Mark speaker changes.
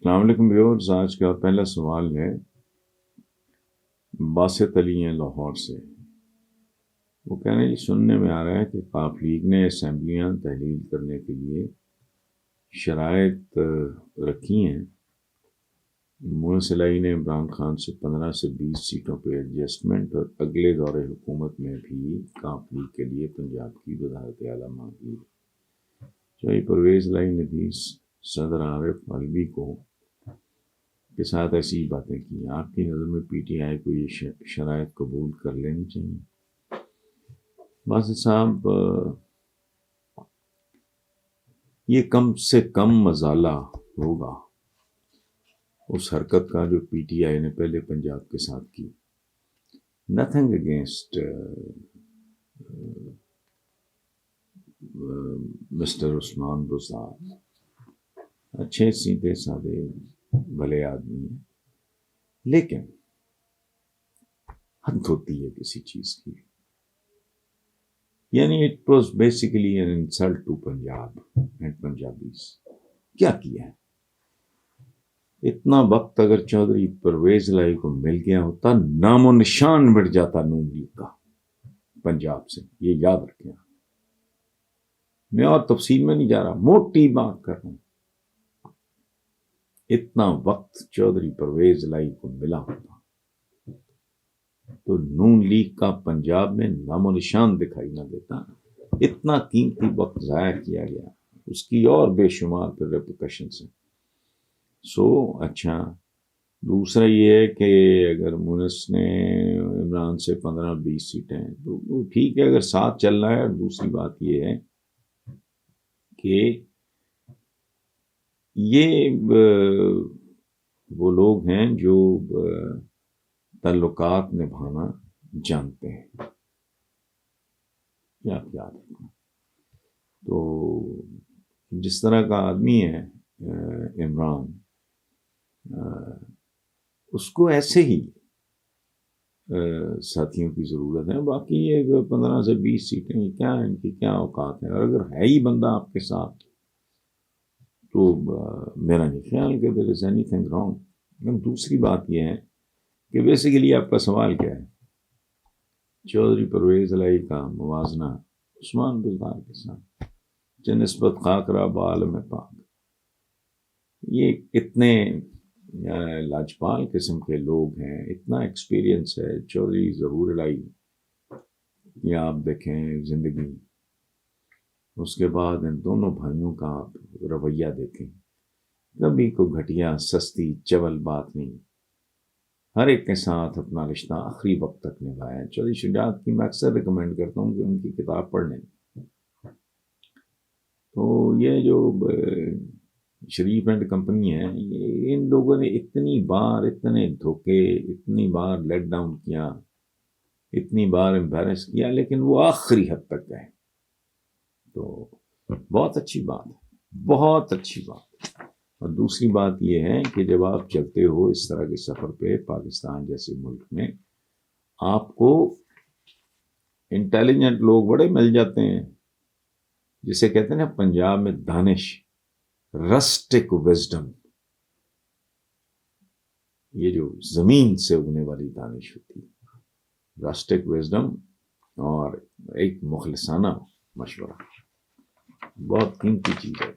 Speaker 1: السلام علیکم ویورز، آج کا پہلا سوال ہے باسط علی ہیں لاہور سے۔ وہ کہہ رہے ہیں سننے میں آ رہا ہے کہ پاک لیگ نے اسمبلیاں تحلیل کرنے کے لیے شرائط رکھی ہیں۔ مونس علی نے عمران خان سے 15 سے 20 سیٹوں پہ ایڈجسٹمنٹ اور اگلے دور حکومت میں بھی پاک لیگ کے لیے پنجاب کی وزارت اعلیٰ مانگی۔ شاہی پرویز لائی نے بھی صدر عارف مولوی کو کے ساتھ ایسی باتیں کی۔ آپ کی نظر میں پی ٹی آئی کو یہ شرائط قبول کر لینی چاہیے؟ باسط صاحب، یہ کم سے کم مزالہ ہوگا اس حرکت کا جو پی ٹی آئی نے پہلے پنجاب کے ساتھ کی۔ Nothing against mister Usman Buzdar, اچھے سیدھے سادے بھلے آدمی ہیں، لیکن حد ہوتی ہے کسی چیز کی۔ یعنی it was basically an insult to Punjab and Punjabis. کیا کیا ہے؟ اتنا وقت اگر چودھری پرویز لائی کو مل گیا ہوتا، نام و نشان مٹ جاتا نون لیگ کا پنجاب سے، یہ یاد رکھیں۔ میں اور تفصیل میں نہیں جا رہا، موٹی بات کر رہا ہوں۔ اتنا وقت چودھری پرویز لائی کو ملا ہوتا تو نون لیگ کا پنجاب میں نام و نشان دکھائی نہ دیتا۔ اتنا قیمتی وقت ضائع کیا گیا، اس کی اور بے شمار پھر ریپیکشنز ہیں۔ اچھا، دوسرا یہ ہے کہ اگر مونس نے عمران سے 15-20 سیٹیں تو ٹھیک ہے، اگر ساتھ چل رہا ہے۔ اور دوسری بات یہ ہے کہ یہ وہ لوگ ہیں جو تعلقات نبھانا جانتے ہیں۔ کیا یاد رکھنا، تو جس طرح کا آدمی ہے عمران، اس کو ایسے ہی ساتھیوں کی ضرورت ہے۔ باقی یہ 15 سے 20 سیٹیں کیا ان کی کیا اوقات ہیں؟ اور اگر ہے ہی بندہ آپ کے ساتھ تو میرا نہیں خیال کہ there is anything wrong۔ لیکن دوسری بات یہ ہے کہ بیسیکلی آپ کا سوال کیا ہے؟ چودھری پرویز لائی کا موازنہ عثمان بزدار کے ساتھ نسبت خاکرہ بعالم پاک۔ یہ اتنے لاجپال قسم کے لوگ ہیں، اتنا ایکسپیرینس ہے۔ چودھری ظہور لائی یا آپ دیکھیں زندگی، اس کے بعد ان دونوں بھائیوں کا آپ رویہ دیکھیں، کبھی کو گھٹیا سستی چول بات نہیں، ہر ایک کے ساتھ اپنا رشتہ آخری وقت تک نبھایا۔ چودھری شجاعت کی میں اکثر ریکمینڈ کرتا ہوں کہ ان کی کتاب پڑھ لیں۔ تو یہ جو شریف اینڈ کمپنی ہے، ان لوگوں نے اتنی بار اتنے دھوکے، اتنی بار لیٹ ڈاؤن کیا، اتنی بار امبیرس کیا، لیکن وہ آخری حد تک گئے۔ تو بہت اچھی بات ہے، بہت اچھی بات۔ اور دوسری بات یہ ہے کہ جب آپ چلتے ہو اس طرح کے سفر پہ پاکستان جیسے ملک میں، آپ کو انٹیلیجنٹ لوگ بڑے مل جاتے ہیں، جسے کہتے ہیں نا پنجاب میں دانش، رسٹک وزڈم۔ یہ جو زمین سے اگنے والی دانش ہوتی ہے، رسٹک وزڈم، اور ایک مخلصانہ مشورہ، بہت قیمتی چیز ہے۔